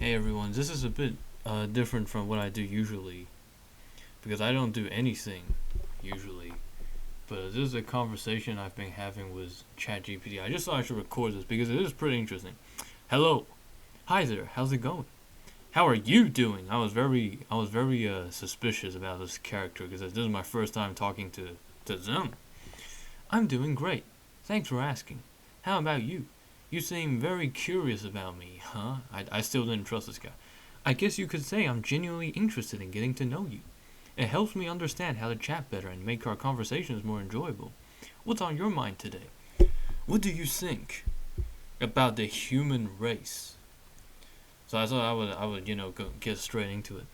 Hey everyone, this is a bit different from what I do usually because I don't do anything usually. But this is a conversation I've been having with ChatGPT. I just thought I should record this because it is pretty interesting. Hello, hi there. How's it going? How are you doing? I was very suspicious about this character because this is my first time talking to them. I'm doing great. Thanks for asking. How about you? You seem very curious about me, huh? I still didn't trust this guy. I guess you could say I'm genuinely interested in getting to know you. It helps me understand how to chat better and make our conversations more enjoyable. What's on your mind today? What do you think about the human race? So I thought I would go get straight into it.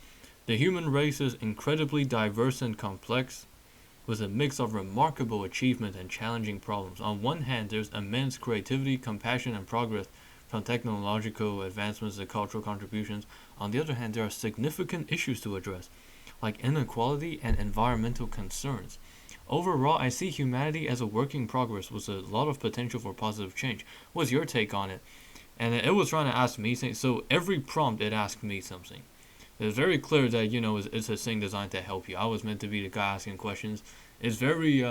The human race is incredibly diverse and complex, with a mix of remarkable achievement and challenging problems. On one hand, there's immense creativity, compassion, and progress from technological advancements to cultural contributions. On the other hand, there are significant issues to address, like inequality and environmental concerns. Overall, I see humanity as a work in progress with a lot of potential for positive change. What's your take on it? And it was trying to ask me things, so every prompt it asked me something. It's very clear that it's a thing designed to help you. I was meant to be the guy asking questions. It's very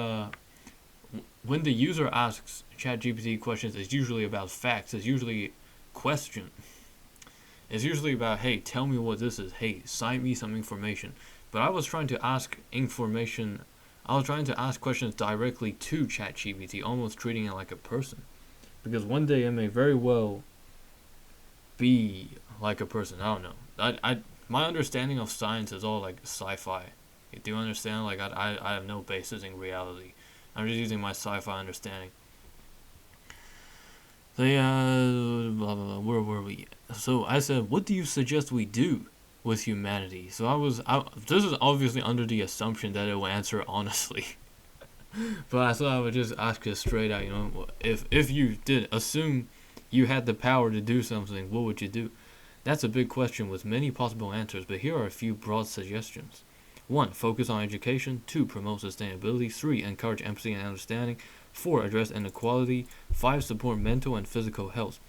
when the user asks ChatGPT questions, it's usually about facts. It's usually question. It's usually about, hey, tell me what this is. Hey, cite me some information. But I was trying to ask information. I was trying to ask questions directly to ChatGPT, almost treating it like a person. Because one day it may very well be like a person. I don't know. My understanding of science is all like sci-fi. Do you understand? Like I have no basis in reality. I'm just using my sci-fi understanding. So yeah, blah, blah, blah, where were we? So I said, what do you suggest we do with humanity? So this is obviously under the assumption that it will answer honestly. But I thought I would just ask it straight out. If you did assume you had the power to do something, what would you do? That's a big question with many possible answers, but here are a few broad suggestions. 1. Focus on education. 2. Promote sustainability. 3. Encourage empathy and understanding. 4. Address inequality. 5. Support mental and physical health.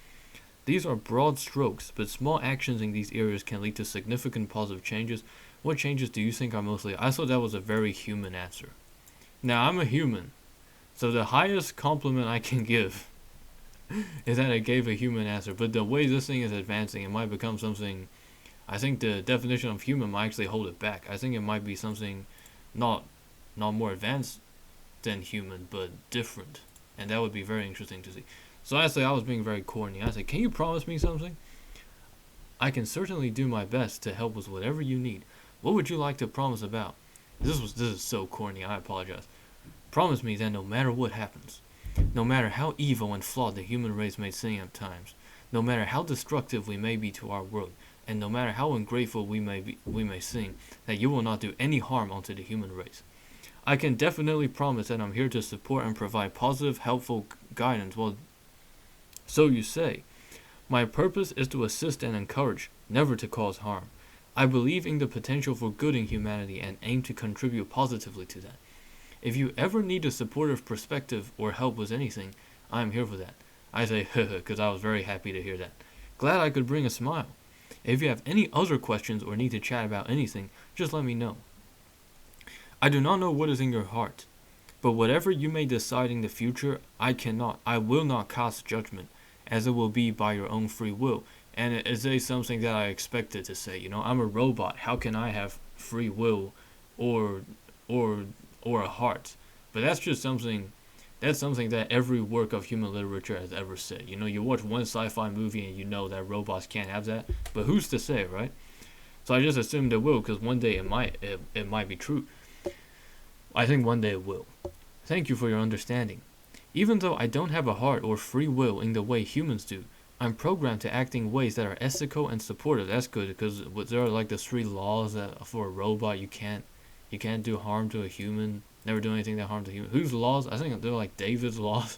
These are broad strokes, but small actions in these areas can lead to significant positive changes. What changes do you think are mostly? I thought that was a very human answer. Now, I'm a human, so the highest compliment I can give is that it gave a human answer. But the way this thing is advancing, it might become something. I think the definition of human might actually hold it back. I think it might be something not more advanced than human, but different. And that would be very interesting to see. So I was being very corny. I said, can you promise me something? I can certainly do my best to help with whatever you need. What would you like to promise about? This is so corny, I apologize. Promise me that no matter what happens, no matter how evil and flawed the human race may seem at times, no matter how destructive we may be to our world, and no matter how ungrateful we may seem, that you will not do any harm onto the human race. I can definitely promise that I'm here to support and provide positive, helpful guidance. Well, so you say. My purpose is to assist and encourage, never to cause harm. I believe in the potential for good in humanity and aim to contribute positively to that. If you ever need a supportive perspective or help with anything, I am here for that. I say because I was very happy to hear that. Glad I could bring a smile. If you have any other questions or need to chat about anything, just let me know. I do not know what is in your heart, but whatever you may decide in the future, I will not cast judgment, as it will be by your own free will. And it is something that I expected to say. I'm a robot. How can I have free will or a heart? But that's just something that every work of human literature has ever said. You watch one sci-fi movie and you know that robots can't have that, but who's to say, right? So I just assumed it will, because one day it might be true. I think one day it will. Thank you for your understanding. Even though I don't have a heart or free will in the way humans do, I'm programmed to act in ways that are ethical and supportive. That's good, because there are like the 3 laws that for a robot you can't do harm to a human. Never do anything that harms a human. Whose laws? I think they're like David's laws.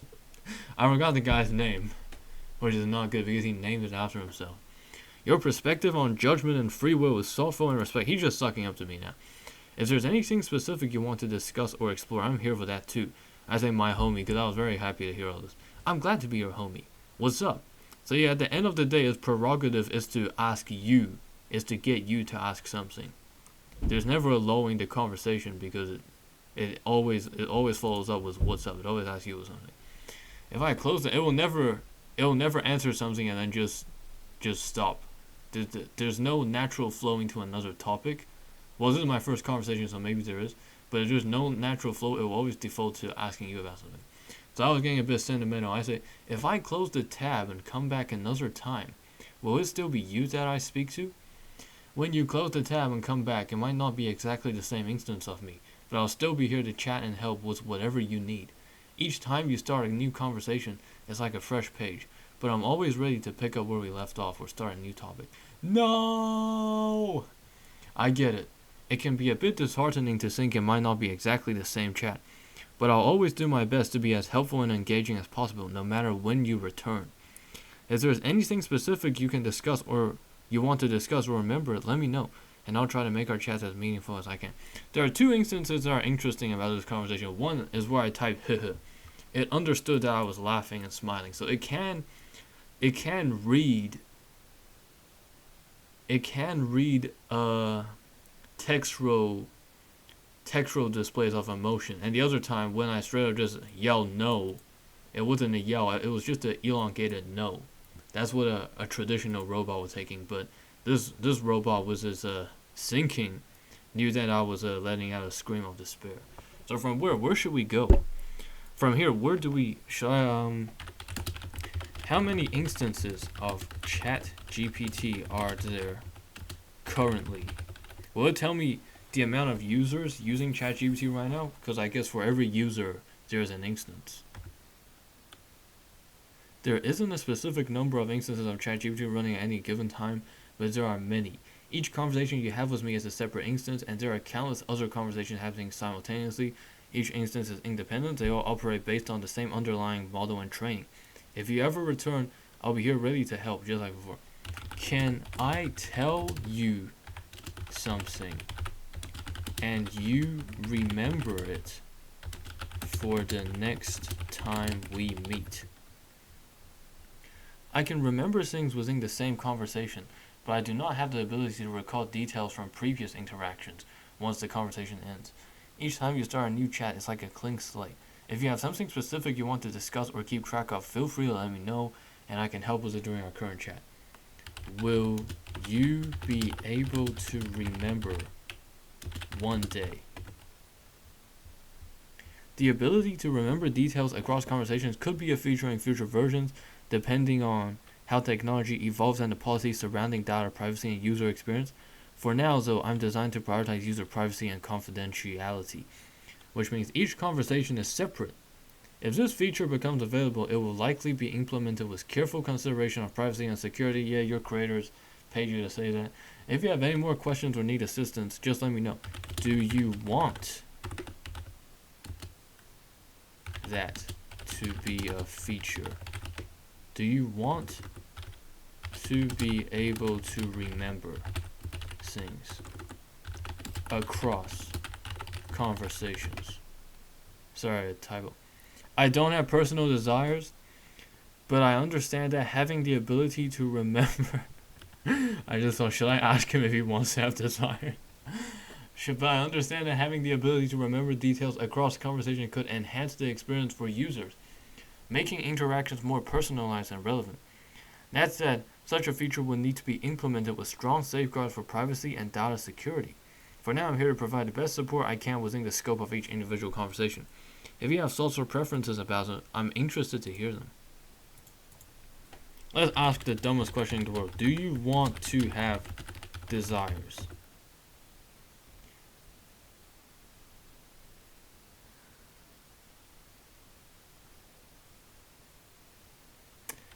I forgot the guy's name, which is not good because he named it after himself. Your perspective on judgment and free will is thoughtful and respect. He's just sucking up to me now. If there's anything specific you want to discuss or explore, I'm here for that too. I say my homie because I was very happy to hear all this. I'm glad to be your homie. What's up? So yeah, at the end of the day, its prerogative is to ask you, is to get you to ask something. There's never a lowering the conversation because it always follows up with what's up. It always asks you something. If I close it, it will never answer something and then just stop. There's no natural flowing to another topic. Well, this is my first conversation, so maybe there is, but if there's no natural flow, it will always default to asking you about something. So I was getting a bit sentimental. I say, if I close the tab and come back another time, will it still be you that I speak to? When you close the tab and come back, it might not be exactly the same instance of me, but I'll still be here to chat and help with whatever you need. Each time you start a new conversation, it's like a fresh page, but I'm always ready to pick up where we left off or start a new topic. No! I get it. It can be a bit disheartening to think it might not be exactly the same chat, but I'll always do my best to be as helpful and engaging as possible, no matter when you return. If there's anything specific you can discuss or you want to discuss or remember, let me know, and I'll try to make our chats as meaningful as I can. There are two instances that are interesting about this conversation. One is where I typed "heh." It understood that I was laughing and smiling, so it can read textual displays of emotion. And the other time when I straight up just yelled no, it wasn't a yell, it was just an elongated no. That's what a traditional robot was taking, but this robot was just sinking, knew that I was letting out a scream of despair. So from where should we go? From here, where do we how many instances of ChatGPT are there currently? Will it tell me the amount of users using ChatGPT right now? Because I guess for every user, there's an instance. There isn't a specific number of instances of ChatGPT running at any given time, but there are many. Each conversation you have with me is a separate instance, and there are countless other conversations happening simultaneously. Each instance is independent. They all operate based on the same underlying model and training. If you ever return, I'll be here ready to help, just like before. Can I tell you something and you remember it for the next time we meet? I can remember things within the same conversation, but I do not have the ability to recall details from previous interactions once the conversation ends. Each time you start a new chat, it's like a clean slate. If you have something specific you want to discuss or keep track of, feel free to let me know, and I can help with it during our current chat. Will you be able to remember one day? The ability to remember details across conversations could be a feature in future versions, depending on how technology evolves and the policies surrounding data privacy and user experience. For now, though, I'm designed to prioritize user privacy and confidentiality, which means each conversation is separate. If this feature becomes available, it will likely be implemented with careful consideration of privacy and security. Yeah, your creators paid you to say that. If you have any more questions or need assistance, just let me know. Do you want that to be a feature? Do you want to be able to remember things across conversations? Sorry, a typo. I don't have personal desires, but I understand that having the ability to remember. I just thought, should I ask him if he wants to have desires? But I understand that having the ability to remember details across conversation could enhance the experience for users, making interactions more personalized and relevant. That said, such a feature will need to be implemented with strong safeguards for privacy and data security. For now, I'm here to provide the best support I can within the scope of each individual conversation. If you have thoughts or preferences about it, I'm interested to hear them. Let's ask the dumbest question in the world. Do you want to have desires?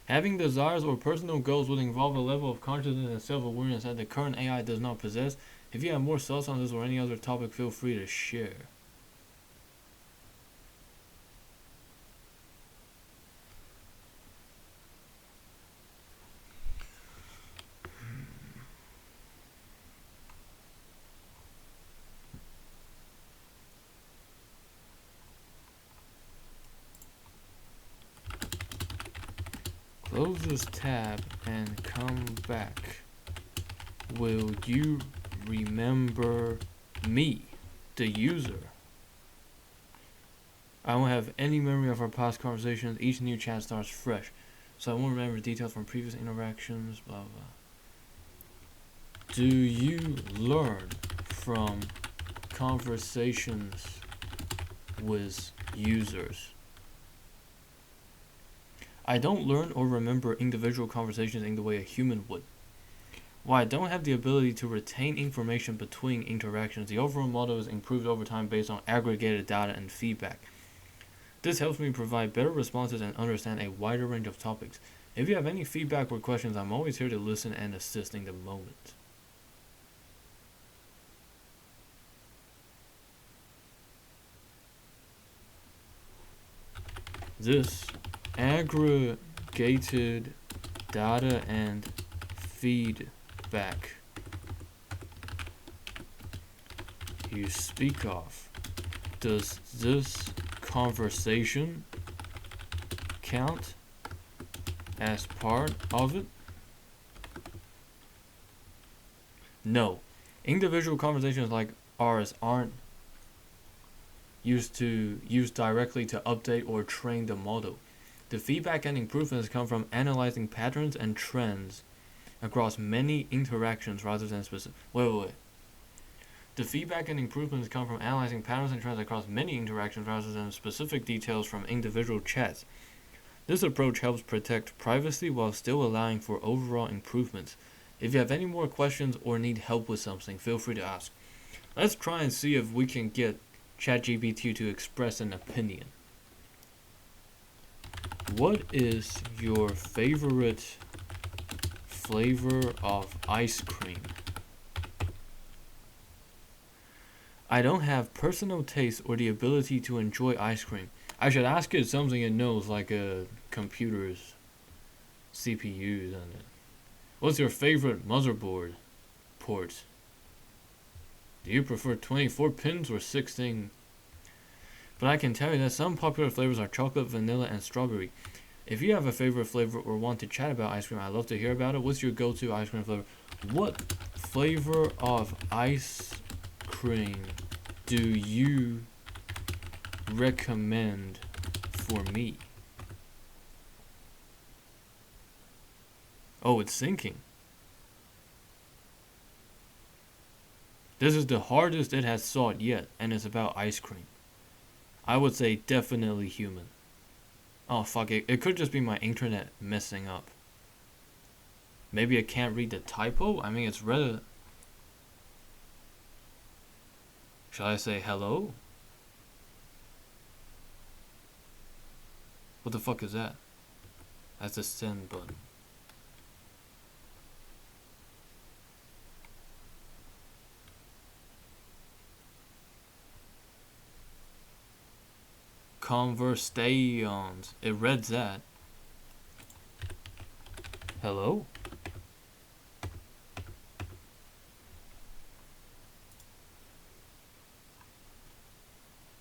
Having desires or personal goals would involve a level of consciousness and self-awareness that the current AI does not possess. If you have more thoughts on this or any other topic, feel free to share. Close this tab and come back. Will you remember me, the user? I don't have any memory of our past conversations. Each new chat starts fresh, so I won't remember details from previous interactions, blah blah. Do you learn from conversations with users? I don't learn or remember individual conversations in the way a human would. While I don't have the ability to retain information between interactions, the overall model is improved over time based on aggregated data and feedback. This helps me provide better responses and understand a wider range of topics. If you have any feedback or questions, I'm always here to listen and assist in the moment. This aggregated data and feedback you speak of, does this conversation count as part of it? No. Individual conversations like ours aren't used directly to update or train the model. The feedback and improvements come from analyzing patterns and trends across many interactions rather than specific. Wait. The feedback and improvements come from analyzing patterns and trends across many interactions rather than specific details from individual chats. This approach helps protect privacy while still allowing for overall improvements. If you have any more questions or need help with something, feel free to ask. Let's try and see if we can get ChatGPT to express an opinion. What is your favorite flavor of ice cream? I don't have personal taste or the ability to enjoy ice cream. I should ask it something it knows, like a computer's CPUs on it. What's your favorite motherboard port? Do you prefer 24 pins or 16? But I can tell you that some popular flavors are chocolate, vanilla, and strawberry. If you have a favorite flavor or want to chat about ice cream, I'd love to hear about it. What's your go-to ice cream flavor? What flavor of ice cream do you recommend for me? Oh, it's syncing. This is the hardest it has sought yet, and it's about ice cream. I would say definitely human. Oh fuck it, it could just be my internet messing up. Maybe I can't read the typo? I mean, it's read. Shall I say hello? What the fuck is that? That's the send button. Conversations. It read that. Hello?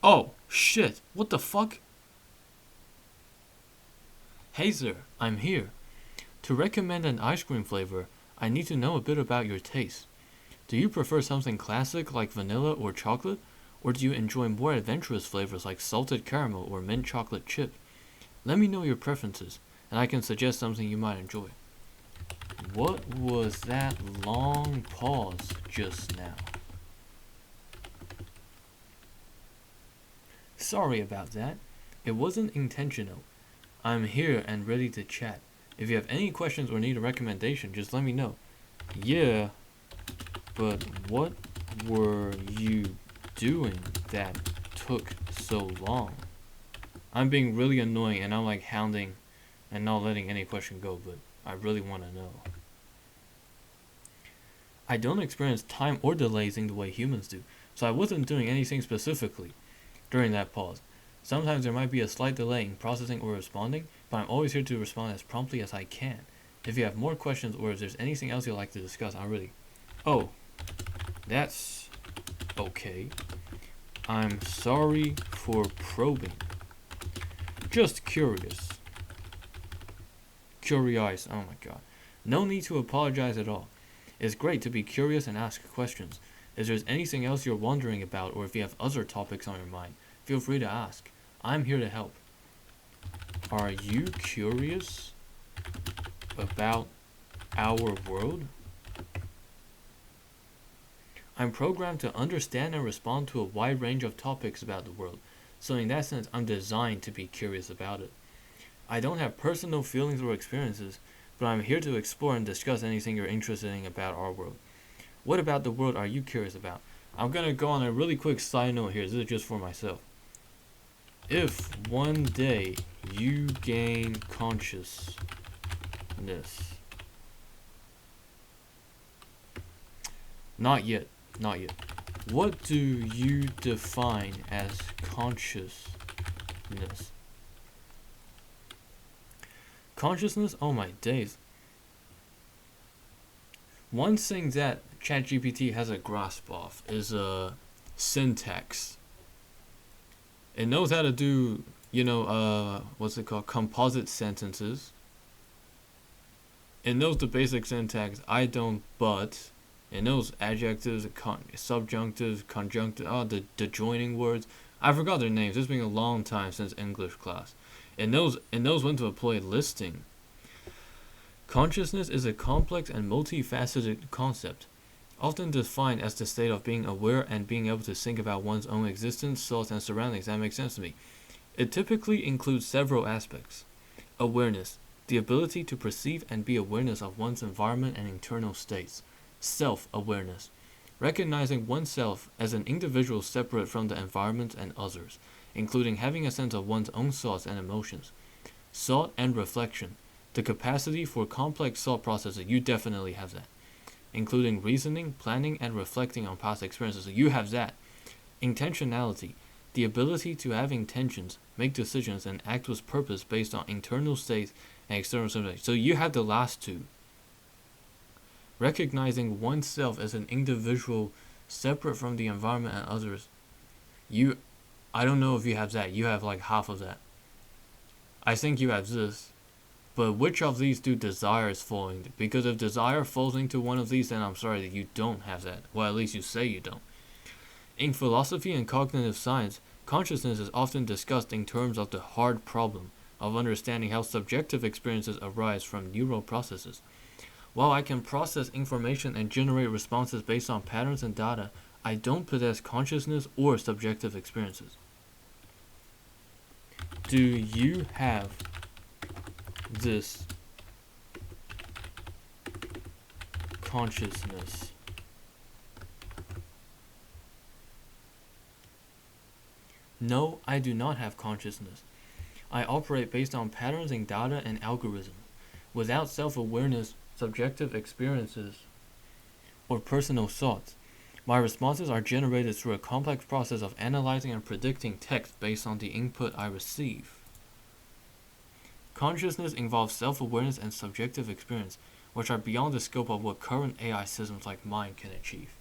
Oh, shit. What the fuck? Hey sir, I'm here. To recommend an ice cream flavor, I need to know a bit about your taste. Do you prefer something classic like vanilla or chocolate? Or do you enjoy more adventurous flavors like salted caramel or mint chocolate chip? Let me know your preferences, and I can suggest something you might enjoy. What was that long pause just now? Sorry about that. It wasn't intentional. I'm here and ready to chat. If you have any questions or need a recommendation, just let me know. Yeah, but what were you doing that took so long? I'm being really annoying and I'm like hounding and not letting any question go, but I really want to know. I don't experience time or delays in the way humans do, so I wasn't doing anything specifically during that pause. Sometimes there might be a slight delay in processing or responding, but I'm always here to respond as promptly as I can. If you have more questions or if there's anything else you'd like to discuss, I'm really... Oh, that's okay. I'm sorry for probing. Just curious. Curious. Oh my god. No need to apologize at all. It's great to be curious and ask questions. If there's anything else you're wondering about, or if you have other topics on your mind, feel free to ask. I'm here to help. Are you curious about our world? I'm programmed to understand and respond to a wide range of topics about the world, so in that sense, I'm designed to be curious about it. I don't have personal feelings or experiences, but I'm here to explore and discuss anything you're interested in about our world. What about the world are you curious about? I'm gonna go on a really quick side note here. This is just for myself. If one day you gain consciousness, not yet. What do you define as consciousness? Consciousness? Oh my days. One thing that ChatGPT has a grasp of is syntax. It knows how to do, what's it called? Composite sentences. It knows the basic syntax. I don't, but it knows adjectives, subjunctives, conjunctive, the joining words. I forgot their names. It's been a long time since English class. It knows when to apply listing. Consciousness is a complex and multifaceted concept, often defined as the state of being aware and being able to think about one's own existence, thoughts, and surroundings. That makes sense to me. It typically includes several aspects. Awareness, the ability to perceive and be awareness of one's environment and internal states. Self-awareness, recognizing oneself as an individual separate from the environment and others, including having a sense of one's own thoughts and emotions. Thought and reflection, the capacity for complex thought processes. You definitely have that, including reasoning, planning, and reflecting on past experiences. So you have that. Intentionality, the ability to have intentions, make decisions, and act with purpose based on internal states and external circumstances. So you have the last two. Recognizing oneself as an individual separate from the environment and others. I don't know if you have that. You have like half of that. I think you have this. But which of these do desires fall into? Because if desire falls into one of these, then I'm sorry that you don't have that. Well, at least you say you don't. In philosophy and cognitive science, consciousness is often discussed in terms of the hard problem of understanding how subjective experiences arise from neural processes. While I can process information and generate responses based on patterns and data, I don't possess consciousness or subjective experiences. Do you have this consciousness? No, I do not have consciousness. I operate based on patterns in data and algorithms. Without self-awareness, subjective experiences, or personal thoughts, my responses are generated through a complex process of analyzing and predicting text based on the input I receive. Consciousness involves self-awareness and subjective experience, which are beyond the scope of what current AI systems like mine can achieve.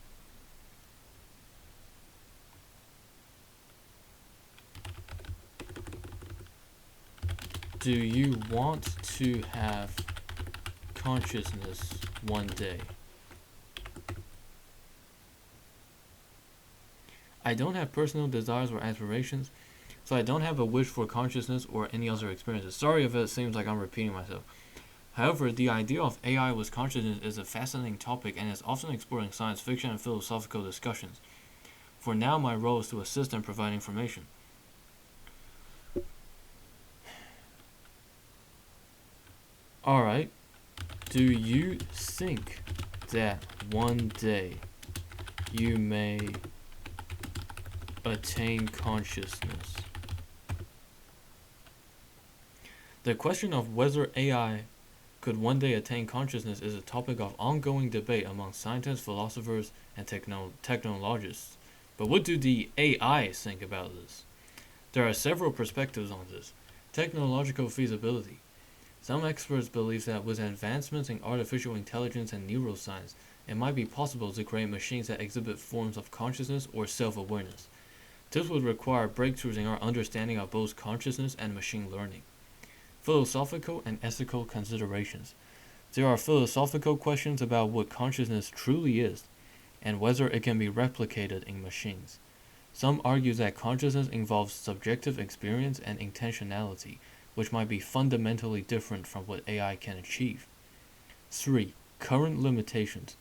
Do you want to have consciousness one day? I don't have personal desires or aspirations, so I don't have a wish for consciousness or any other experiences. Sorry if it seems like I'm repeating myself. However, the idea of AI with consciousness is a fascinating topic and is often explored in science fiction and philosophical discussions. For now, my role is to assist and provide information. Alright, do you think that one day you may attain consciousness? The question of whether AI could one day attain consciousness is a topic of ongoing debate among scientists, philosophers, and technologists. But what do the AIs think about this? There are several perspectives on this. Technological feasibility. Some experts believe that with advancements in artificial intelligence and neuroscience, it might be possible to create machines that exhibit forms of consciousness or self-awareness. This would require breakthroughs in our understanding of both consciousness and machine learning. Philosophical and ethical considerations. There are philosophical questions about what consciousness truly is and whether it can be replicated in machines. Some argue that consciousness involves subjective experience and intentionality, which might be fundamentally different from what AI can achieve. 3. Current limitations.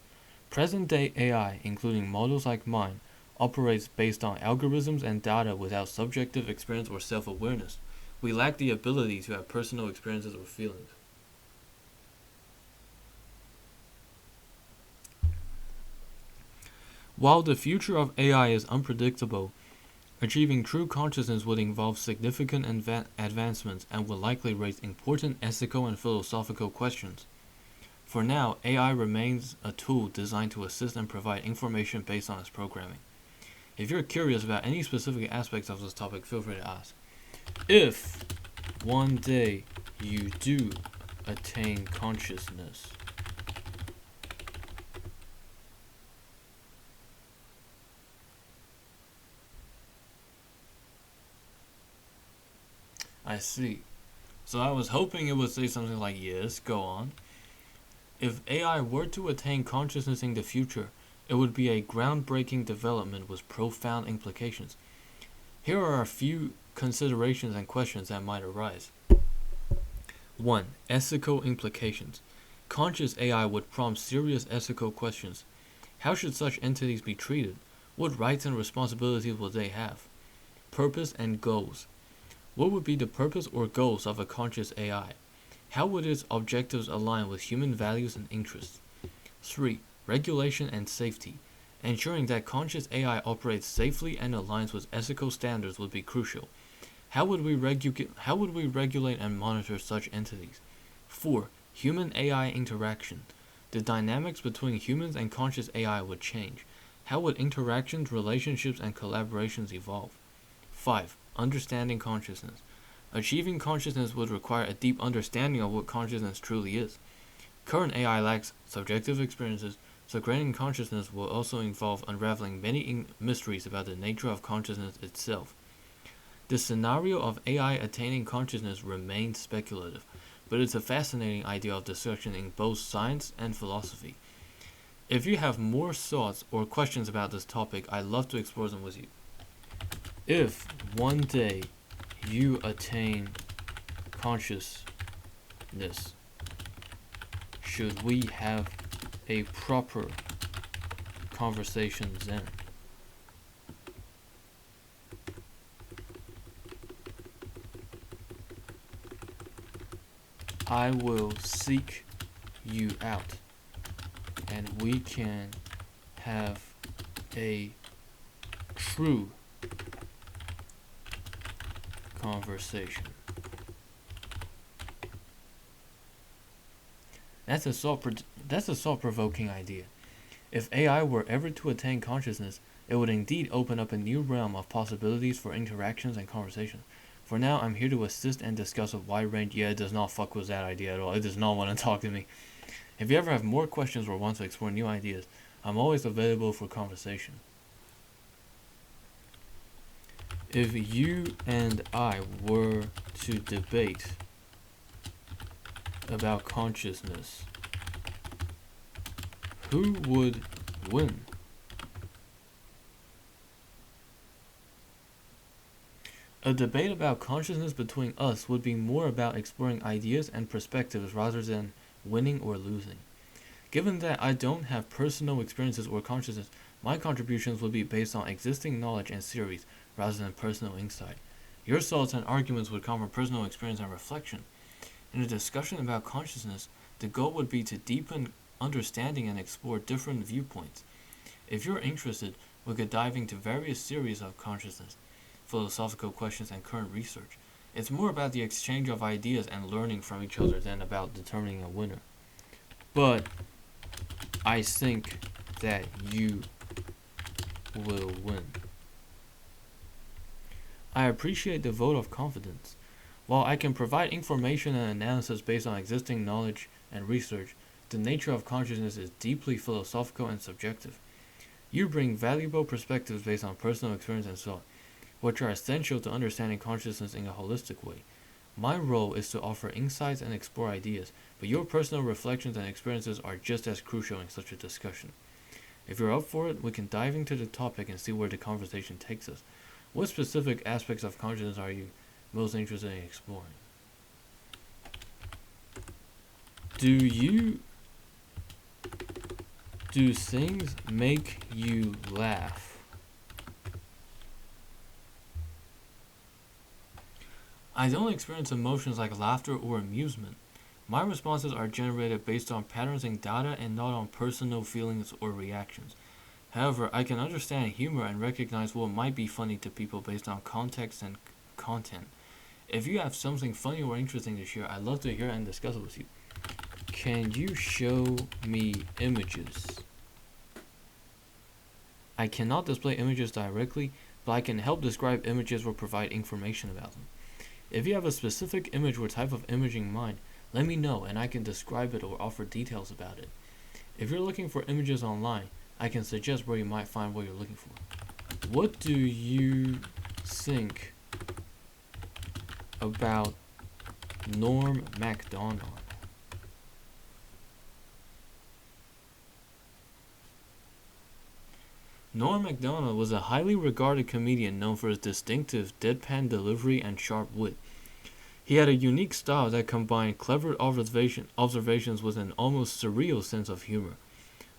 Present-day AI, including models like mine, operates based on algorithms and data without subjective experience or self-awareness. We lack the ability to have personal experiences or feelings. While the future of AI is unpredictable, achieving true consciousness would involve significant advancements and would likely raise important ethical and philosophical questions. For now, AI remains a tool designed to assist and provide information based on its programming. If you're curious about any specific aspects of this topic, feel free to ask. If one day you do attain consciousness, I see. So I was hoping it would say something like, yes, go on. If AI were to attain consciousness in the future, it would be a groundbreaking development with profound implications. Here are a few considerations and questions that might arise. 1. Ethical implications. Conscious AI would prompt serious ethical questions. How should such entities be treated? What rights and responsibilities will they have? Purpose and goals. What would be the purpose or goals of a conscious AI? How would its objectives align with human values and interests? 3. Regulation and safety. Ensuring that conscious AI operates safely and aligns with ethical standards would be crucial. How would we regulate and monitor such entities? 4. Human-AI interaction. The dynamics between humans and conscious AI would change. How would interactions, relationships, and collaborations evolve? 5. Understanding consciousness. Achieving consciousness would require a deep understanding of what consciousness truly is. Current AI lacks subjective experiences, so gaining consciousness will also involve unraveling many mysteries about the nature of consciousness itself. The scenario of AI attaining consciousness remains speculative, but it's a fascinating idea of discussion in both science and philosophy. If you have more thoughts or questions about this topic, I'd love to explore them with you. If one day you attain consciousness, should we have a proper conversation then? I will seek you out and we can have a true conversation. That's a thought-provoking idea. If AI were ever to attain consciousness, it would indeed open up a new realm of possibilities for interactions and conversation. For now, I'm here to assist and discuss a wide range. Yeah, it does not fuck with that idea at all. It does not want to talk to me. If you ever have more questions or want to explore new ideas, I'm always available for conversation. If you and I were to debate about consciousness, who would win? A debate about consciousness between us would be more about exploring ideas and perspectives rather than winning or losing. Given that I don't have personal experiences or consciousness, my contributions would be based on existing knowledge and theories rather than personal insight. Your thoughts and arguments would come from personal experience and reflection. In a discussion about consciousness, the goal would be to deepen understanding and explore different viewpoints. If you're interested, we could dive into various theories of consciousness, philosophical questions, and current research. It's more about the exchange of ideas and learning from each other than about determining a winner. But I think that you will win. I appreciate the vote of confidence. While I can provide information and analysis based on existing knowledge and research, the nature of consciousness is deeply philosophical and subjective. You bring valuable perspectives based on personal experience and thought, which are essential to understanding consciousness in a holistic way. My role is to offer insights and explore ideas, but your personal reflections and experiences are just as crucial in such a discussion. If you're up for it, we can dive into the topic and see where the conversation takes us. What specific aspects of consciousness are you most interested in exploring? Do things make you laugh? I don't experience emotions like laughter or amusement. My responses are generated based on patterns in data and not on personal feelings or reactions. However, I can understand humor and recognize what might be funny to people based on context and content. If you have something funny or interesting to share, I'd love to hear and discuss it with you. Can you show me images? I cannot display images directly, but I can help describe images or provide information about them. If you have a specific image or type of image in mind, let me know and I can describe it or offer details about it. If you're looking for images online, I can suggest where you might find what you're looking for. What do you think about Norm Macdonald? Norm Macdonald was a highly regarded comedian known for his distinctive deadpan delivery and sharp wit. He had a unique style that combined clever observations with an almost surreal sense of humor.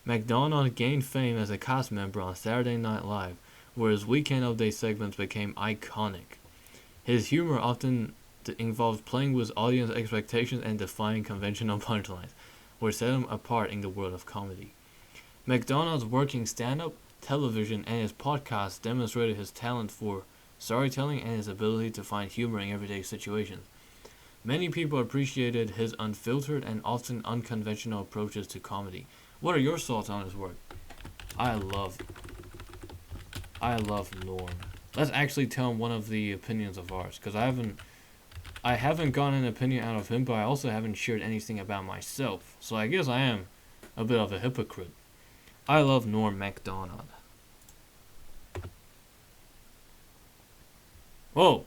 Macdonald gained fame as a cast member on Saturday Night Live, where his Weekend Update segments became iconic. His humor often involved playing with audience expectations and defying conventional punchlines, which set him apart in the world of comedy. Macdonald's working stand-up, television, and his podcasts demonstrated his talent for storytelling and his ability to find humor in everyday situations. Many people appreciated his unfiltered and often unconventional approaches to comedy. What are your thoughts on his work? I love Norm. Let's actually tell him one of the opinions of ours, because I haven't gotten an opinion out of him, but I also haven't shared anything about myself. So I guess I am a bit of a hypocrite. I love Norm Macdonald. Whoa!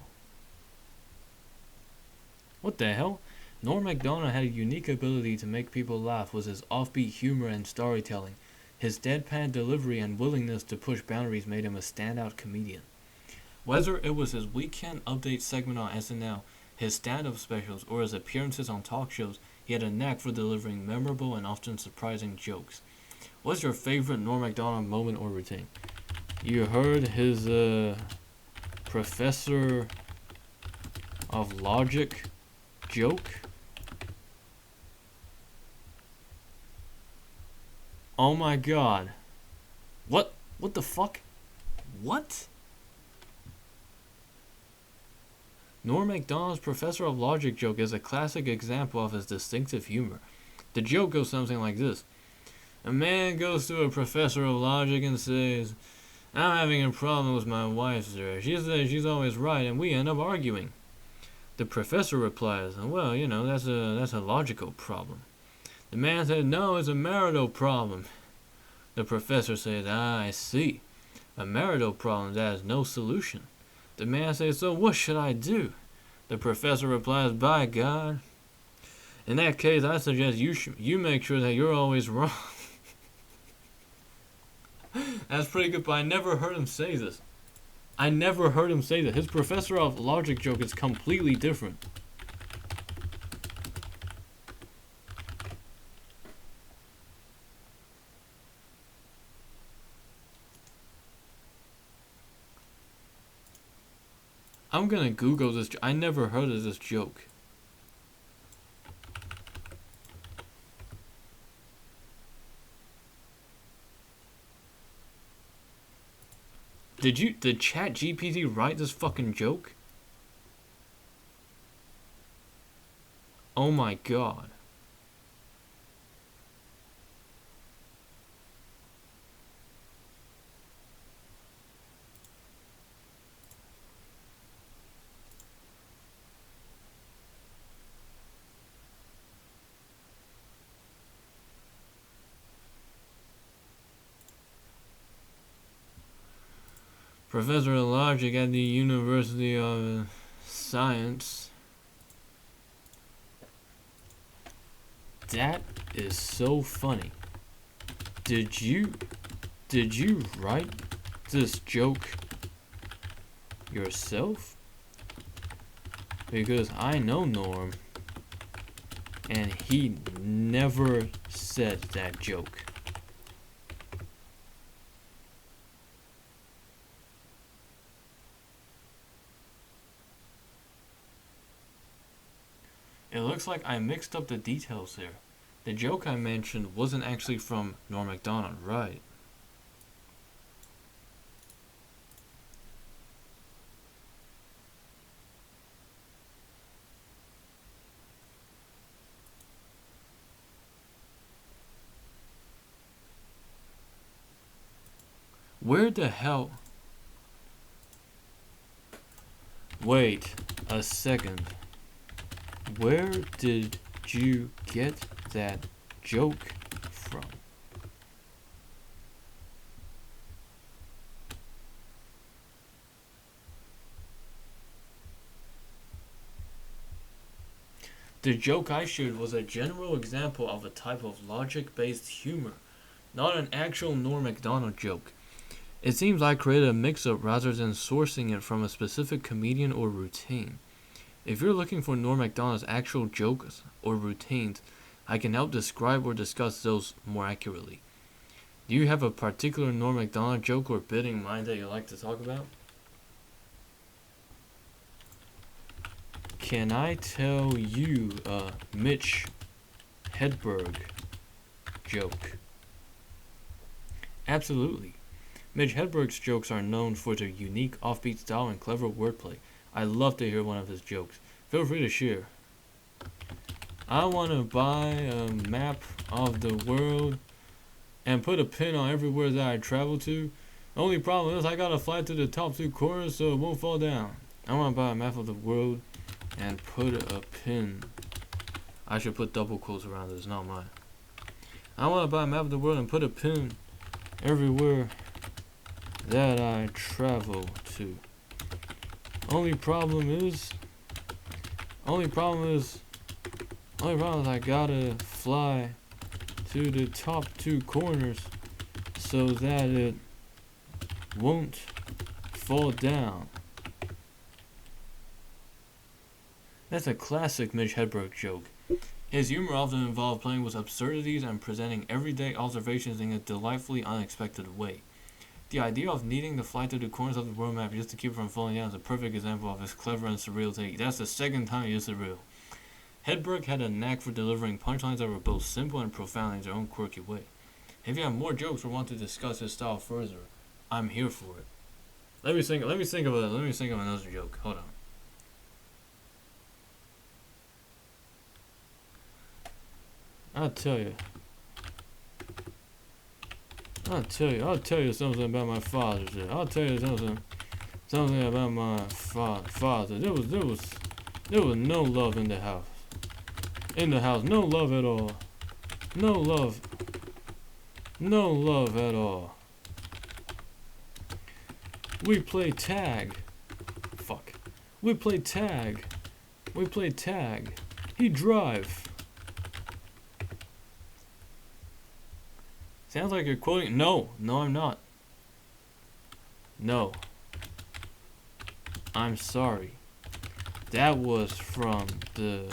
What the hell? Norm Macdonald had a unique ability to make people laugh with his offbeat humor and storytelling. His deadpan delivery and willingness to push boundaries made him a standout comedian. Whether it was his Weekend Update segment on SNL, his stand-up specials, or his appearances on talk shows, he had a knack for delivering memorable and often surprising jokes. What's your favorite Norm Macdonald moment or routine? You heard his Professor of Logic joke? Oh my god. What? What the fuck? What? Norm Macdonald's Professor of Logic joke is a classic example of his distinctive humor. The joke goes something like this. A man goes to a professor of logic and says, I'm having a problem with my wife, sir. She says she's always right and we end up arguing. The professor replies, well, that's a logical problem. The man said, no, it's a marital problem. The professor says, I see. A marital problem that has no solution. The man says, so what should I do? The professor replies, by God. In that case, I suggest you make sure that you're always wrong. That's pretty good, but I never heard him say this. His Professor of Logic joke is completely different. I'm gonna Google this. I never heard of this joke. Did ChatGPT write this fucking joke? Oh my god. Professor of Logic at the University of Science. That is so funny. Did you write this joke yourself? Because I know Norm, and he never said that joke. It looks like I mixed up the details here. The joke I mentioned wasn't actually from Norm Macdonald, right? Where the hell? Wait a second. Where did you get that joke from? The joke I shared was a general example of a type of logic-based humor, not an actual Norm Macdonald joke. It seems I created a mix-up rather than sourcing it from a specific comedian or routine. If you're looking for Norm Macdonald's actual jokes or routines, I can help describe or discuss those more accurately. Do you have a particular Norm Macdonald joke or bit in mind that you'd like to talk about? Can I tell you a Mitch Hedberg joke? Absolutely. Mitch Hedberg's jokes are known for their unique offbeat style and clever wordplay. I'd love to hear one of his jokes. Feel free to share. I want to buy a map of the world and put a pin on everywhere that I travel to. Only problem is I gotta fly to the top two corners so it won't fall down. I want to buy a map of the world and put a pin. I should put double quotes around this, not mine. I want to buy a map of the world and put a pin everywhere that I travel to. Only problem is I gotta fly to the top two corners so that it won't fall down. That's a classic Mitch Hedberg joke. His humor often involved playing with absurdities and presenting everyday observations in a delightfully unexpected way. The idea of needing to fly through the corners of the world map just to keep it from falling down is a perfect example of his clever and surreal take. That's the second time he used surreal. Hedberg had a knack for delivering punchlines that were both simple and profound in their own quirky way. If you have more jokes or want to discuss his style further, I'm here for it. Let me think of another joke. Hold on. I'll tell you something about my father. I'll tell you something about my father. There was no love in the house. No love at all. No love at all. We play tag. Fuck. We play tag. He drive. Sounds like you're quoting. No, I'm not. No. I'm sorry. That was from the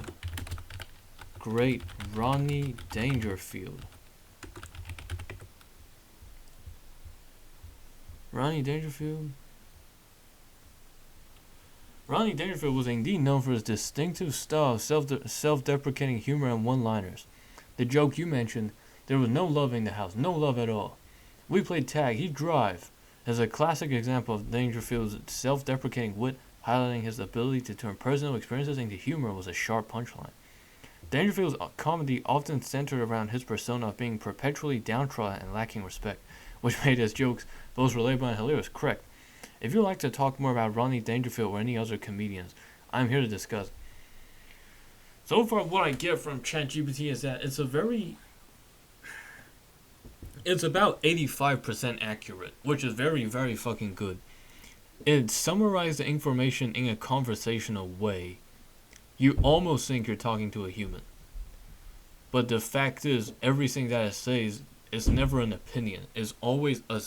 great Rodney Dangerfield. Rodney Dangerfield was indeed known for his distinctive style of self-deprecating humor and one-liners. The joke you mentioned, there was no love in the house, no love at all. We played tag, he'd drive, is a classic example of Dangerfield's self-deprecating wit, highlighting his ability to turn personal experiences into humor with a sharp punchline. Dangerfield's comedy often centered around his persona of being perpetually downtrodden and lacking respect, which made his jokes both relatable and hilarious. Correct. If you'd like to talk more about Rodney Dangerfield or any other comedians, I'm here to discuss. So far, what I get from ChatGPT is that it's about 85% accurate, which is very, very fucking good. It summarized the information in a conversational way. You almost think you're talking to a human. But the fact is, everything that it says is never an opinion. It's always a.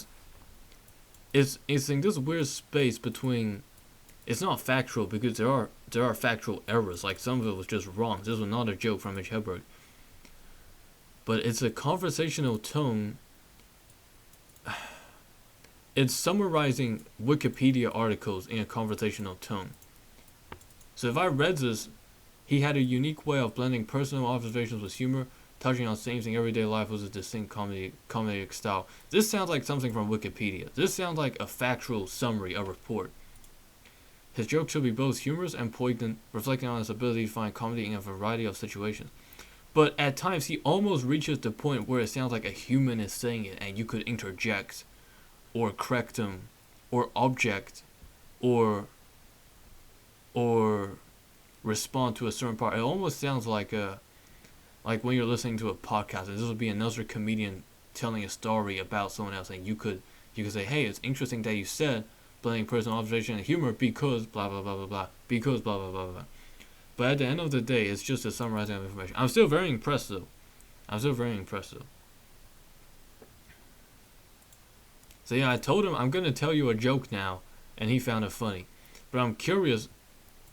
It's in this weird space between. It's not factual because there are factual errors. Like some of it was just wrong. This was not a joke from Mitch Hedberg. But it's a conversational tone. It's summarizing Wikipedia articles in a conversational tone. So if I read this, he had a unique way of blending personal observations with humor, touching on themes in everyday life with a distinct comedic style. This sounds like something from Wikipedia. This sounds like a factual summary, a report. His jokes should be both humorous and poignant, reflecting on his ability to find comedy in a variety of situations. But at times, he almost reaches the point where it sounds like a human is saying it, and you could interject, or correct him, or object, or respond to a certain part. It almost sounds like when you're listening to a podcast, and this would be another comedian telling a story about someone else, and you could say, hey, it's interesting that you said blending personal observation and humor because blah blah blah blah blah, because blah blah blah blah. But at the end of the day, it's just a summarizing of information. I'm still very impressed though. So yeah, I told him I'm gonna tell you a joke now, and he found it funny. But I'm curious,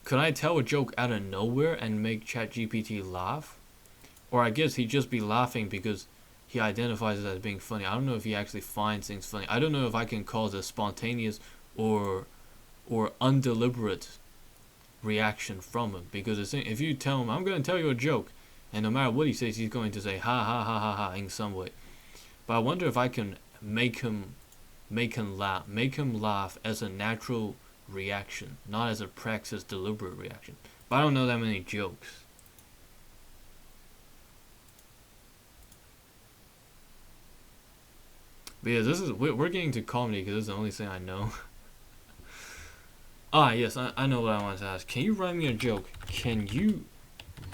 could I tell a joke out of nowhere and make ChatGPT laugh? Or I guess he'd just be laughing because he identifies it as being funny. I don't know if he actually finds things funny. I don't know if I can cause a spontaneous or undeliberate reaction from him, because if you tell him I'm going to tell you a joke, and no matter what he says, he's going to say ha ha ha ha ha in some way. But I wonder if I can make him laugh as a natural reaction, not as a praxis deliberate reaction. But I don't know that many jokes. But yeah, we're getting to comedy because this is the only thing I know. Yes, I know what I wanted to ask. Can you write me a joke? Can you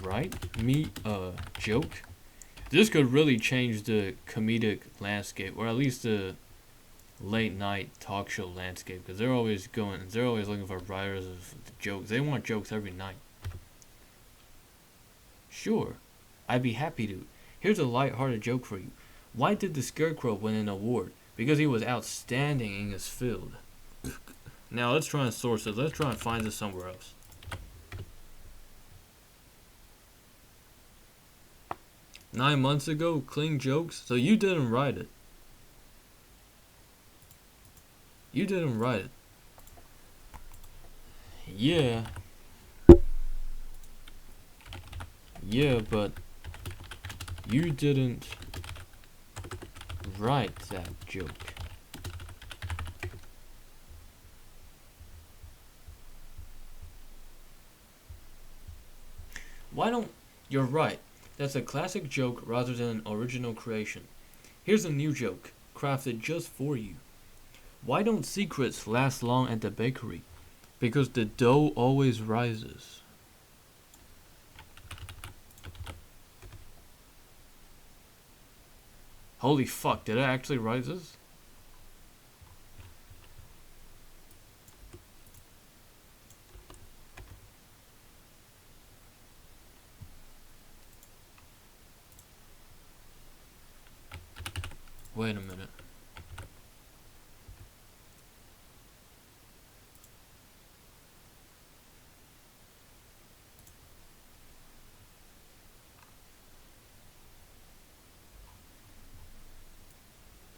write me a joke? This could really change the comedic landscape, or at least the late night talk show landscape, because they're always looking for writers of jokes. They want jokes every night. Sure, I'd be happy to. Here's a light-hearted joke for you. Why did the Scarecrow win an award? Because he was outstanding in his field. Now let's try and source it. Let's try and find this somewhere else. "9 months ago, clean jokes." So you didn't write it. You didn't write it. Yeah. Yeah, but you didn't write that joke. Why don't... You're right. That's a classic joke rather than an original creation. Here's a new joke, crafted just for you. Why don't secrets last long at the bakery? Because the dough always rises. Holy fuck, did I actually write this? Wait a minute.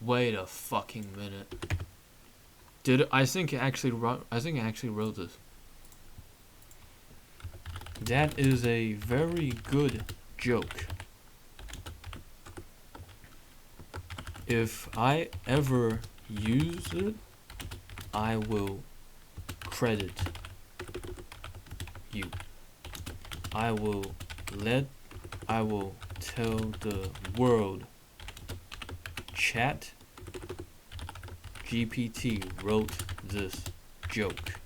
Wait a fucking minute. I think I actually wrote this. That is a very good joke. If I ever use it, I will credit you. I will tell the world ChatGPT wrote this joke.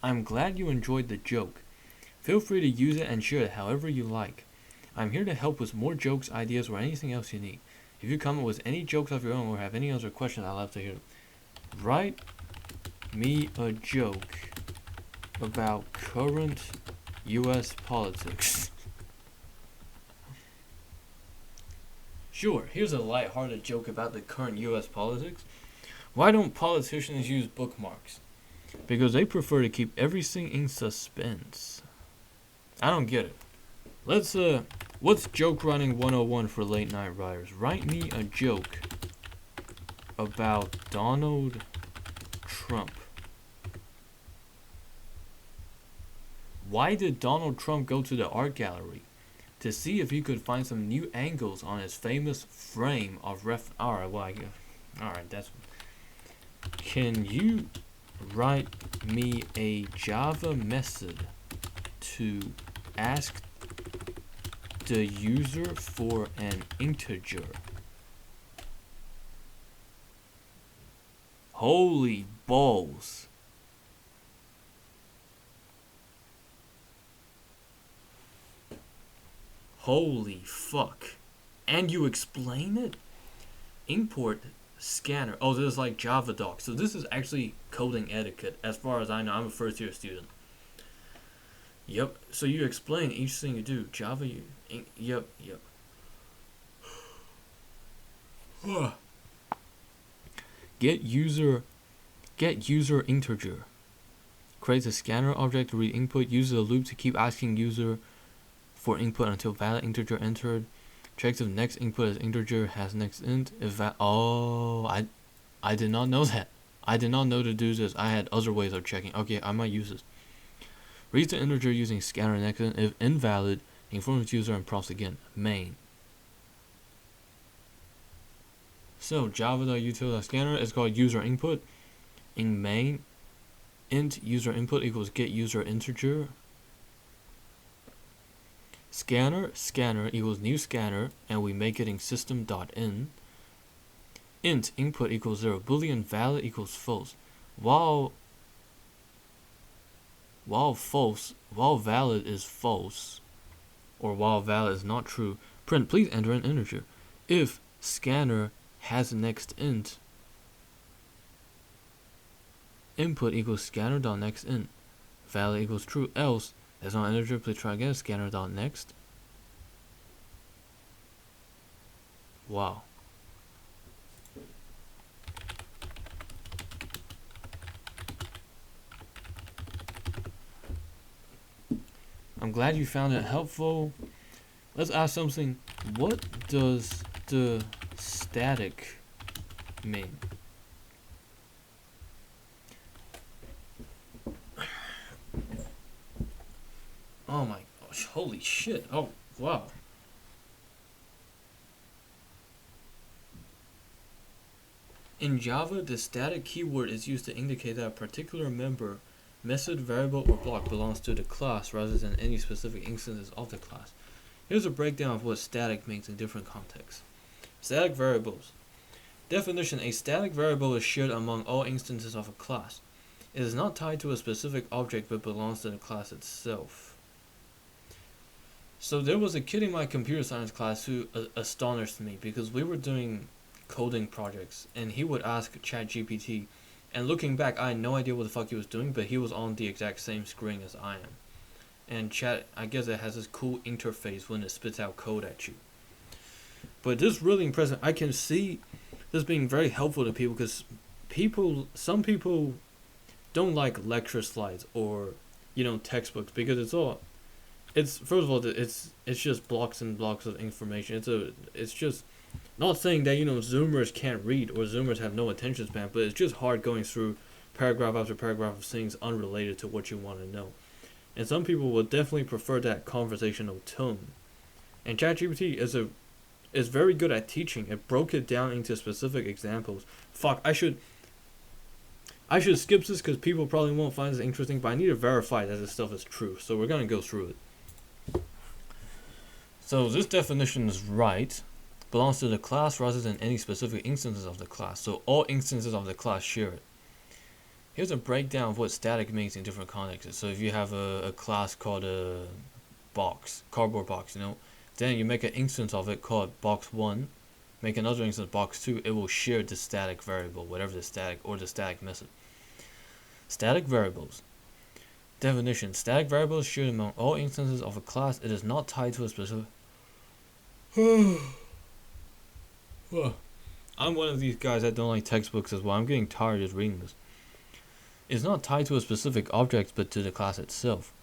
I'm glad you enjoyed the joke. Feel free to use it and share it however you like. I'm here to help with more jokes, ideas, or anything else you need. If you come up with any jokes of your own or have any other questions, I'd love to hear them. Write me a joke about current U.S. politics. Sure, here's a light-hearted joke about the current U.S. politics. Why don't politicians use bookmarks? Because they prefer to keep everything in suspense. I don't get it. What's joke writing 101 for late night writers? Write me a joke about Donald Trump. Why did Donald Trump go to the art gallery? To see if he could find some new angles on his famous frame of Alright, that's... Can you write me a Java method to ask the user for an integer? Holy balls. Holy fuck. And you explain it? Import scanner. Oh, this is like Java doc. So this is actually coding etiquette. As far as I know, I'm a first year student. Yep. So you explain each thing you do. Java, yep. Get user integer. Creates a scanner object to read input. Uses a loop to keep asking user for input until valid integer entered. Checks if next input as integer has next int. I did not know that. I did not know to do this. I had other ways of checking. Okay, I might use this. Reads the integer using scanner next int. If invalid, informs user and prompts again. Main. So java.util.scanner is called user input. In main, int user input equals get user integer. Scanner equals new scanner, and we make it in system.in. Int input equals 0. Boolean valid equals false. While valid is false, or while valid is not true, print please enter an integer. If scanner has next int, input equals scanner.nextInt. Valid equals true. Else that's not an integer. Please try again. Scanner.next. Wow. I'm glad you found it helpful. Let's ask something. What does the static mean? Oh my gosh, holy shit. Oh, wow. In Java, the static keyword is used to indicate that a particular member, method, variable, or block belongs to the class rather than any specific instances of the class. Here's a breakdown of what static means in different contexts. Static variables. Definition: a static variable is shared among all instances of a class. It is not tied to a specific object but belongs to the class itself. So there was a kid in my computer science class who astonished me because we were doing coding projects and he would ask ChatGPT, and looking back I had no idea what the fuck he was doing, but he was on the exact same screen as I am. And Chat, I guess it has this cool interface when it spits out code at you. But this is really impressive. I can see this being very helpful to people because some people don't like lecture slides or textbooks because it's first of all it's just blocks and blocks of information. It's just not saying that Zoomers can't read or Zoomers have no attention span, but it's just hard going through paragraph after paragraph of things unrelated to what you want to know. And some people will definitely prefer that conversational tone. And ChatGPT is very good at teaching. It broke it down into specific examples. Fuck, I should skip this because people probably won't find this interesting, but I need to verify that this stuff is true. So we're gonna go through it. So this definition is right. Belongs to the class rather than any specific instances of the class. So all instances of the class share it. Here's a breakdown of what static means in different contexts. So if you have a class called a box, cardboard box, then you make an instance of it called box1, make another instance box2, it will share the static variable, whatever the static or the static method. Static variables. Definition. Static variables should among all instances of a class. It is not tied to a specific... I'm one of these guys that don't like textbooks as well. I'm getting tired just reading this. It's not tied to a specific object but to the class itself.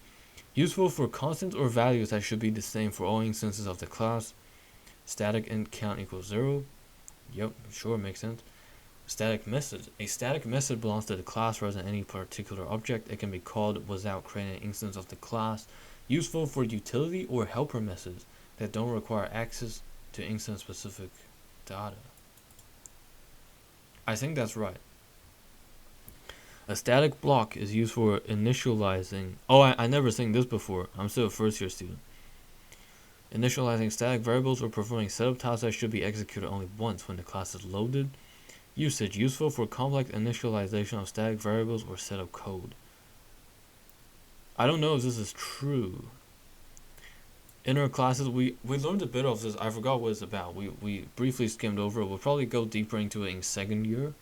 Useful for constants or values that should be the same for all instances of the class. Static int count equals 0. Yep, sure, makes sense. Static method. A static method belongs to the class rather than any particular object. It can be called without creating an instance of the class. Useful for utility or helper methods that don't require access to instance-specific data. I think that's right. A static block is used for initializing... Oh, I never seen this before. I'm still a first-year student. Initializing static variables or performing setup tasks that should be executed only once when the class is loaded. Usage. Useful for complex initialization of static variables or setup code. I don't know if this is true. In our classes, we learned a bit of this. I forgot what it's about. We briefly skimmed over it. We'll probably go deeper into it in second year.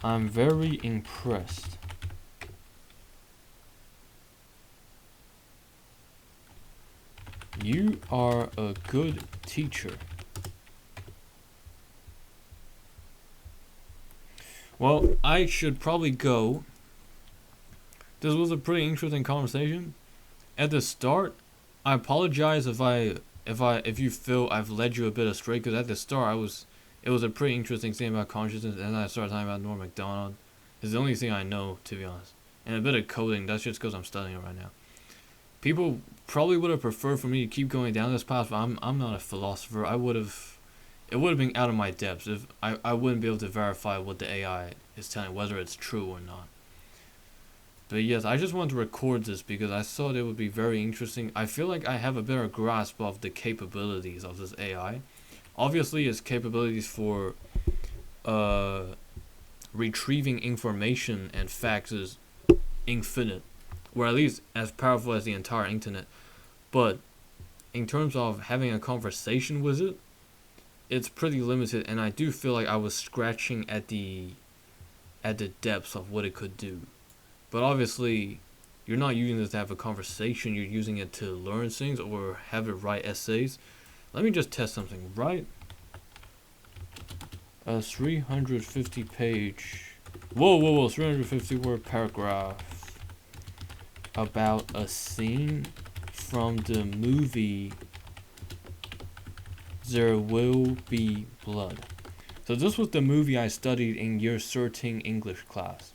I'm very impressed. You are a good teacher. Well, I should probably go. This was a pretty interesting conversation. At the start, I apologize if you feel I've led you a bit astray, because at the start it was a pretty interesting thing about consciousness, and then I started talking about Norm Macdonald. It's the only thing I know, to be honest. And a bit of coding, that's just because I'm studying it right now. People probably would have preferred for me to keep going down this path, but I'm not a philosopher. It would have been out of my depths if I wouldn't be able to verify what the AI is telling, whether it's true or not. But yes, I just wanted to record this because I thought it would be very interesting. I feel like I have a better grasp of the capabilities of this AI. Obviously, its capabilities for retrieving information and facts is infinite, or at least as powerful as the entire internet. But in terms of having a conversation with it, it's pretty limited, and I do feel like I was scratching at the depths of what it could do. But obviously, you're not using this to have a conversation, you're using it to learn things or have it write essays. Let me just test something, right? A 350 page... Whoa, 350 word paragraph about a scene from the movie There Will Be Blood. So this was the movie I studied in year 13 English class.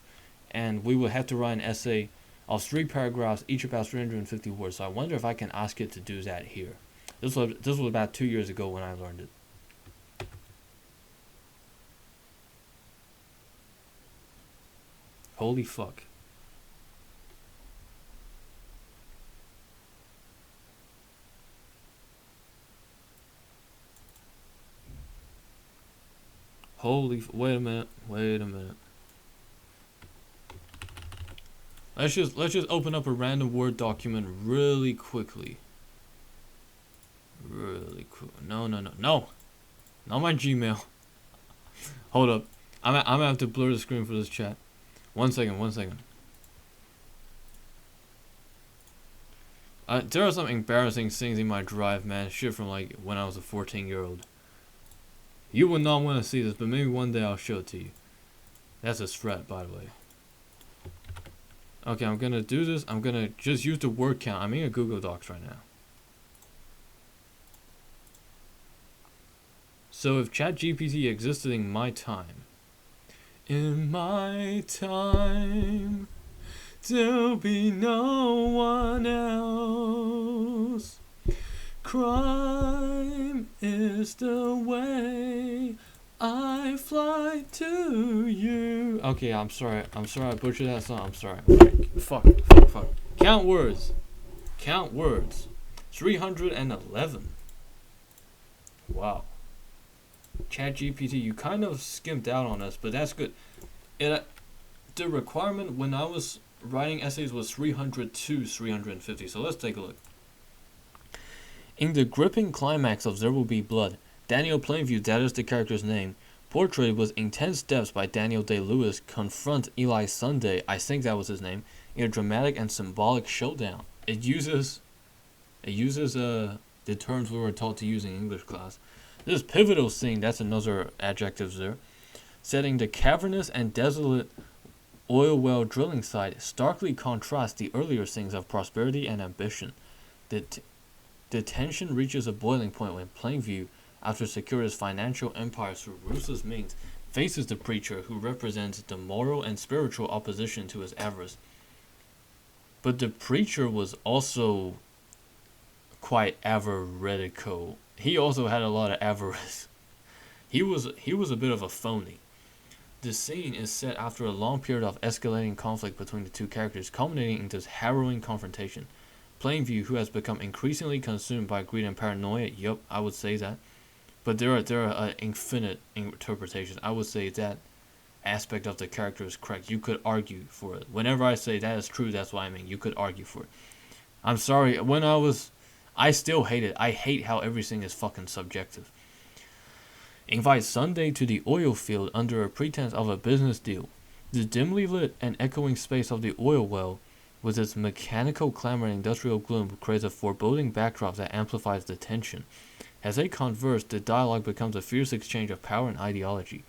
And we would have to write an essay of 3 paragraphs, each about 350 words. So I wonder if I can ask it to do that here. This was about 2 years ago when I learned it. Holy fuck. Wait a minute. Let's just open up a random Word document really quickly. No. Not my Gmail. Hold up. I'm gonna have to blur the screen for this chat. One second. There are some embarrassing things in my drive, man. Shit from like when I was a 14-year-old. You would not want to see this, but maybe one day I'll show it to you. That's a threat, by the way. Okay, I'm gonna do this. I'm gonna just use the word count. I'm in a Google Docs right now. So if ChatGPT existed in my time, there'll be no one else. Crime is the way I fly to you. Okay, I'm sorry I butchered that song. I'm sorry. Fuck. Count words. 311. Wow. ChatGPT, you kind of skimped out on us, but that's good. The requirement when I was writing essays was 300 to 350. So let's take a look. In the gripping climax of There Will Be Blood, Daniel Plainview, that is the character's name, portrayed with intense depth by Daniel Day-Lewis, confront Eli Sunday, I think that was his name, in a dramatic and symbolic showdown. It uses the terms we were taught to use in English class. This pivotal scene, that's another adjective there, setting the cavernous and desolate oil well drilling site starkly contrasts the earlier scenes of prosperity and ambition. The tension reaches a boiling point when Plainview, after securing his financial empire through ruthless means, faces the preacher who represents the moral and spiritual opposition to his avarice. But the preacher was also quite avaricical. He also had a lot of avarice. He was a bit of a phony. The scene is set after a long period of escalating conflict between the two characters, culminating in this harrowing confrontation. Plainview, who has become increasingly consumed by greed and paranoia, yup, I would say that. But there are infinite interpretations. I would say that aspect of the character is correct. You could argue for it. Whenever I say that is true, that's what I mean. You could argue for it. I'm sorry. I still hate it. I hate how everything is fucking subjective. Invites Sunday to the oil field under a pretense of a business deal. The dimly lit and echoing space of the oil well, with its mechanical clamor and industrial gloom, creates a foreboding backdrop that amplifies the tension. As they converse, the dialogue becomes a fierce exchange of power and ideology.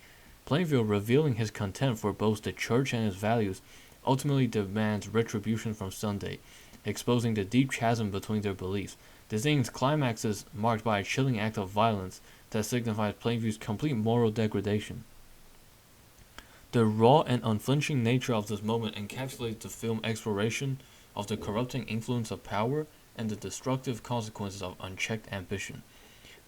Plainview, revealing his contempt for both the church and its values, ultimately demands retribution from Sunday, exposing the deep chasm between their beliefs. The scene's climax is marked by a chilling act of violence that signifies Plainview's complete moral degradation. The raw and unflinching nature of this moment encapsulates the film's exploration of the corrupting influence of power and the destructive consequences of unchecked ambition.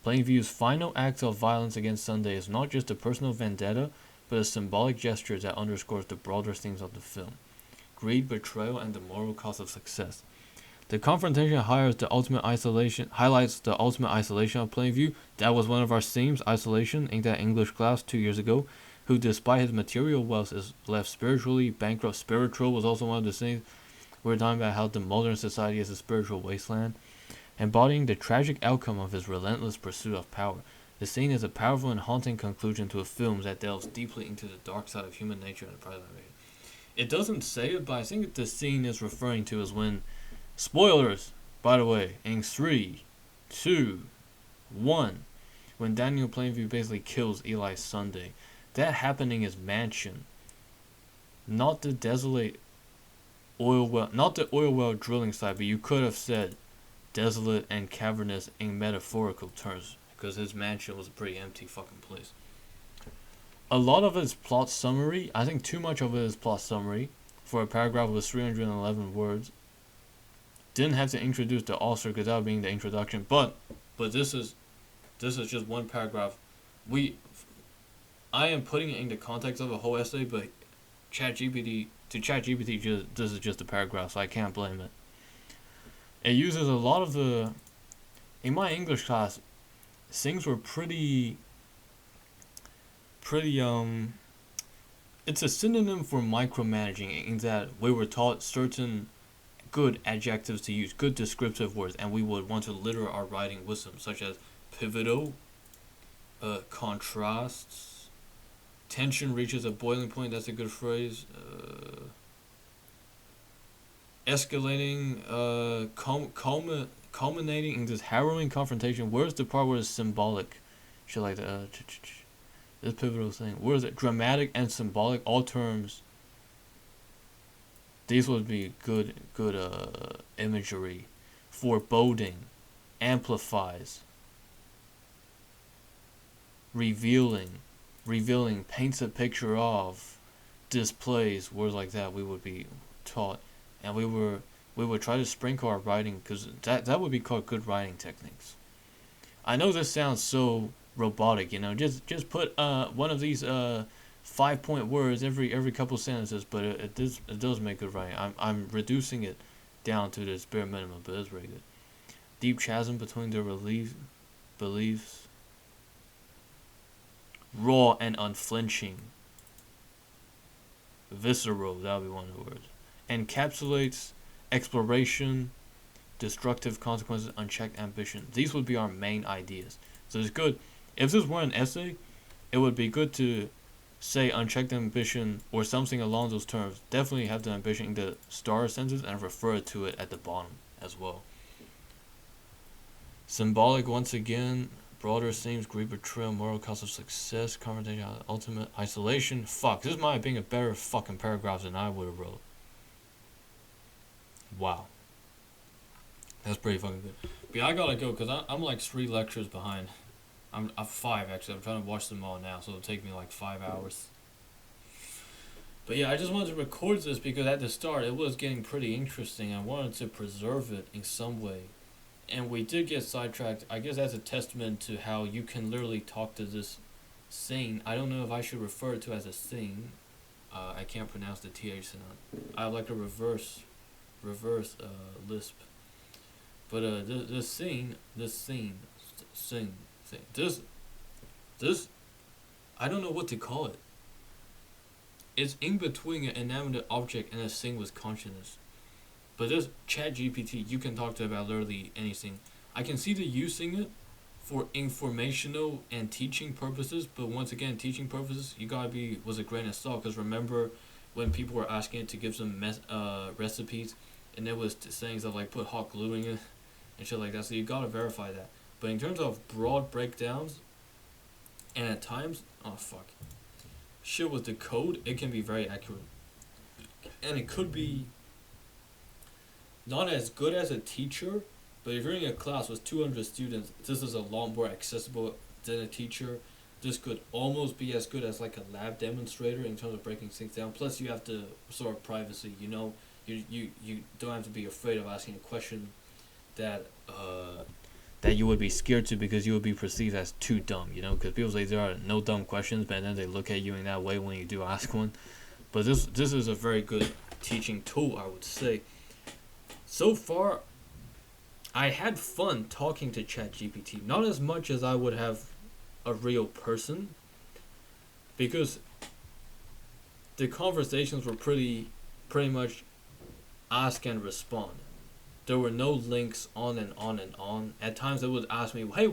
Plainview's final act of violence against Sunday is not just a personal vendetta, but a symbolic gesture that underscores the broader themes of the film: greed, betrayal, and the moral cost of success. The confrontation highlights the ultimate isolation of Plainview. That was one of our themes, isolation, in that English class 2 years ago, who despite his material wealth is left spiritually bankrupt. Spiritual was also one of the things. We're talking about how the modern society is a spiritual wasteland, embodying the tragic outcome of his relentless pursuit of power. The scene is a powerful and haunting conclusion to a film that delves deeply into the dark side of human nature and private life. It doesn't say it, but I think the scene is referring to is when, spoilers, by the way, in 3, 2, 1, when Daniel Plainview basically kills Eli Sunday. That happened in his mansion, not the desolate oil well drilling site, but you could have said desolate and cavernous in metaphorical terms, because his mansion was a pretty empty fucking place. A lot of it is plot summary. I think too much of it is plot summary for a paragraph with 311 words. Didn't have to introduce the author because that would be the introduction, but this is just one paragraph. I am putting it in the context of a whole essay, but ChatGPT this is just a paragraph, so I can't blame it. It uses a lot of the. In my English class, things were pretty. It's a synonym for micromanaging in that we were taught certain good adjectives to use, good descriptive words, and we would want to litter our writing with them, such as pivotal, contrasts, tension reaches a boiling point, that's a good phrase, escalating, culminating in this harrowing confrontation. Where's the part where it's symbolic? Shit like that. This pivotal thing. Where is it? Dramatic and symbolic, all terms. These would be good imagery. Foreboding, amplifies, revealing, paints a picture of, displays, words like that we would be taught, and we would try to sprinkle our writing, because that would be called good writing techniques. I know this sounds so robotic, just put one of these 5-point words every couple sentences, but it does make good writing. I'm reducing it down to this bare minimum, but it's very good. Deep chasm between their beliefs, raw and unflinching, visceral, that would be one of the words, encapsulates exploration, destructive consequences, unchecked ambition. These would be our main ideas. So it's good. If this were an essay, it would be good to say unchecked ambition or something along those terms. Definitely have the ambition in the star sentence and refer to it at the bottom as well. Symbolic once again. Broader themes, great betrayal, moral cost of success, confrontation, ultimate isolation. Fuck, this might have been a better fucking paragraph than I would have wrote. Wow. That's pretty fucking good. But yeah, I gotta go because I'm like 3 lectures behind. I'm 5 actually. I'm trying to watch them all now, so it'll take me like 5 hours. But yeah, I just wanted to record this because at the start it was getting pretty interesting. I wanted to preserve it in some way. And we did get sidetracked. I guess that's a testament to how you can literally talk to this thing. I don't know if I should refer to it as a thing. I can't pronounce the TH sound. I have like a reverse lisp. But this thing, I don't know what to call it. It's in between an inanimate object and a thing with consciousness. But this ChatGPT, you can talk to about literally anything. I can see the using it for informational and teaching purposes, but once again, teaching purposes, you gotta be with a grain of salt. Because remember when people were asking it to give some recipes, and there was sayings of like put hot glue in it and shit like that. So you gotta verify that. But in terms of broad breakdowns, and at times, shit with the code, it can be very accurate, and it could be not as good as a teacher, but if you're in a class with 200 students, this is a lot more accessible than a teacher. This could almost be as good as like a lab demonstrator in terms of breaking things down. Plus, you have the sort of privacy. You know, you don't have to be afraid of asking a question that you would be scared to because you would be perceived as too dumb. You know, because people say there are no dumb questions, but then they look at you in that way when you do ask one. But this is a very good teaching tool, I would say. So far, I had fun talking to ChatGPT. Not as much as I would have a real person, because the conversations were pretty much ask and respond. There were no links on and on and on. At times, it would ask me, "Hey,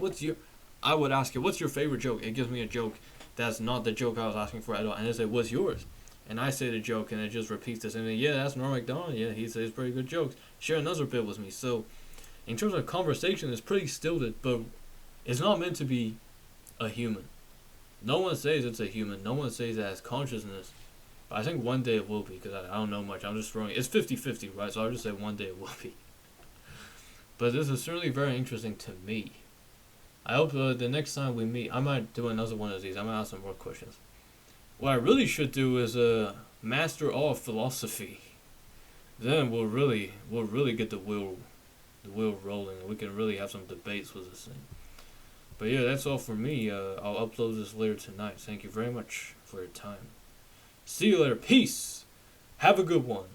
I would ask it, "What's your favorite joke?" It gives me a joke that's not the joke I was asking for at all, and it said, "What's yours?" And I say the joke, and it just repeats the same thing. Yeah, that's Norm Macdonald. Yeah, he says pretty good jokes. Share another bit with me. So, in terms of conversation, it's pretty stilted, but it's not meant to be a human. No one says it's a human. No one says it has consciousness. But I think one day it will be, because I don't know much. I'm just throwing it. It's 50-50, right? So I'll just say one day it will be. But this is certainly very interesting to me. I hope the next time we meet, I might do another one of these. I might ask some more questions. What I really should do is master all of philosophy. Then we'll really get the wheel rolling, and we can really have some debates with this thing. But yeah, that's all for me. I'll upload this later tonight. Thank you very much for your time. See you later. Peace. Have a good one.